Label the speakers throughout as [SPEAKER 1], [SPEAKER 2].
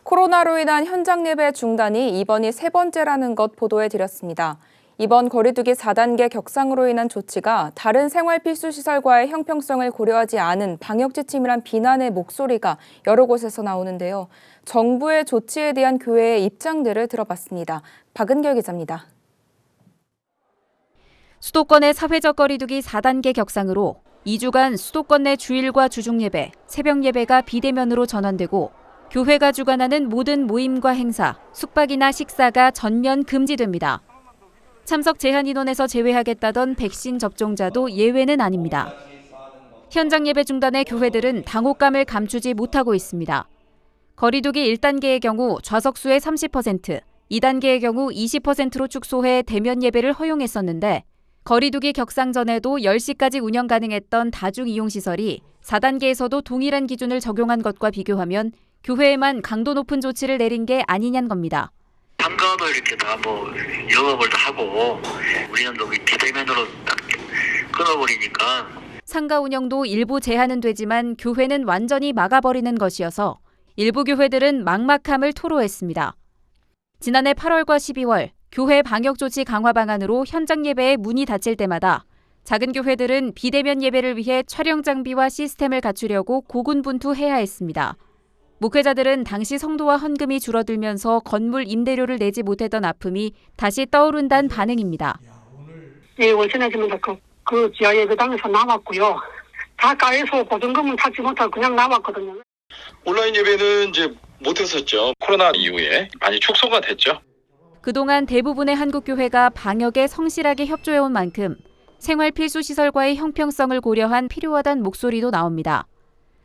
[SPEAKER 1] 코로나로 인한 현장 예배 중단이 이번이 세 번째라는 것 보도해드렸습니다. 이번 거리두기 4단계 격상으로 인한 조치가 다른 생활필수시설과의 형평성을 고려하지 않은 방역지침이란 비난의 목소리가 여러 곳에서 나오는데요. 정부의 조치에 대한 교회의 입장들을 들어봤습니다. 박은결 기자입니다.
[SPEAKER 2] 수도권의 사회적 거리두기 4단계 격상으로 2주간 수도권 내 주일과 주중예배, 새벽예배가 비대면으로 전환되고 교회가 주관하는 모든 모임과 행사, 숙박이나 식사가 전면 금지됩니다. 참석 제한 인원에서 제외하겠다던 백신 접종자도 예외는 아닙니다. 현장 예배 중단에 교회들은 당혹감을 감추지 못하고 있습니다. 거리두기 1단계의 경우 좌석수의 30%, 2단계의 경우 20%로 축소해 대면 예배를 허용했었는데 거리두기 격상 전에도 10시까지 운영 가능했던 다중이용시설이 4단계에서도 동일한 기준을 적용한 것과 비교하면 교회에만 강도 높은 조치를 내린 게 아니냐는 겁니다.
[SPEAKER 3] 상가도 이렇게 다 영업을 다 하고 우리는 비대면으로 딱 끊어버리니까.
[SPEAKER 2] 상가 운영도 일부 제한은 되지만 교회는 완전히 막아버리는 것이어서 일부 교회들은 막막함을 토로했습니다. 지난해 8월과 12월 교회 방역조치 강화 방안으로 현장 예배에 문이 닫힐 때마다 작은 교회들은 비대면 예배를 위해 촬영 장비와 시스템을 갖추려고 고군분투해야 했습니다. 목회자들은 당시 성도와 헌금이 줄어들면서 건물 임대료를 내지 못했던 아픔이 다시 떠오른다는 반응입니다.
[SPEAKER 4] 예, 원천에서는 그 지하 예배당에서 나왔고요. 가까이서 보증금은 찾지 못하고 그냥 나왔거든요.
[SPEAKER 5] 온라인 예배는 이제 못했었죠. 코로나 이후에 많이 축소가 됐죠.
[SPEAKER 2] 그동안 대부분의 한국 교회가 방역에 성실하게 협조해온 만큼 생활 필수 시설과의 형평성을 고려한 필요하다는 목소리도 나옵니다.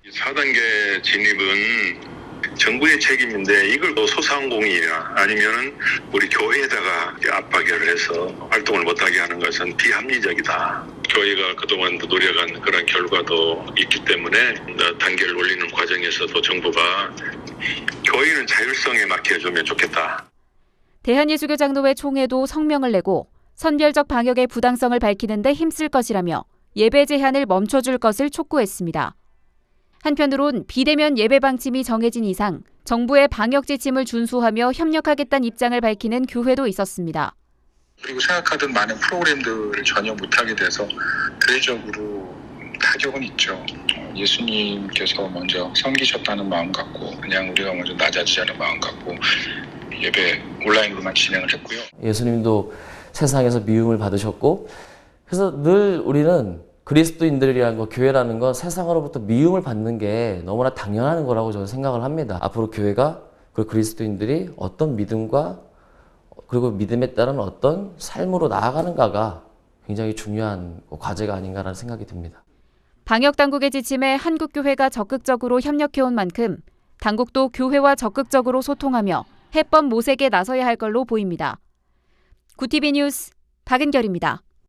[SPEAKER 6] 4단계 진입은 정부의 책임인데 이걸 소상공인이나 아니면 우리 교회에다가 압박을 해서 활동을 못하게 하는 것은 비합리적이다. 교회가 그동안 노력한 그런 결과도 있기 때문에 단계를 올리는 과정에서도 정부가 교회는 자율성에 맡겨주면 좋겠다.
[SPEAKER 2] 대한예수교장로회 총회도 성명을 내고 선별적 방역의 부당성을 밝히는 데 힘쓸 것이라며 예배 제한을 멈춰줄 것을 촉구했습니다. 한편으론 비대면 예배 방침이 정해진 이상 정부의 방역 지침을 준수하며 협력하겠다는 입장을 밝히는 교회도 있었습니다.
[SPEAKER 5] 그리고 생각하던 많은 프로그램들을 전혀 못하게 돼서 교회적으로 타격은 있죠. 예수님께서 먼저 섬기셨다는 마음 갖고 그냥 우리가 먼저 낮아지자는 마음 갖고 예배 온라인으로만 진행을 했고요.
[SPEAKER 7] 예수님도 세상에서 미움을 받으셨고 그래서 늘 우리는 그리스도인들이라는 거, 교회라는 건 세상으로부터 미움을 받는 게 너무나 당연한 거라고 저는 생각을 합니다. 앞으로 교회가 그리고 그리스도인들이 어떤 믿음과 그리고 믿음에 따른 어떤 삶으로 나아가는가가 굉장히 중요한 과제가 아닌가라는 생각이 듭니다.
[SPEAKER 2] 방역당국의 지침에 한국교회가 적극적으로 협력해온 만큼 당국도 교회와 적극적으로 소통하며 해법 모색에 나서야 할 걸로 보입니다. 구티비 뉴스 박은결입니다.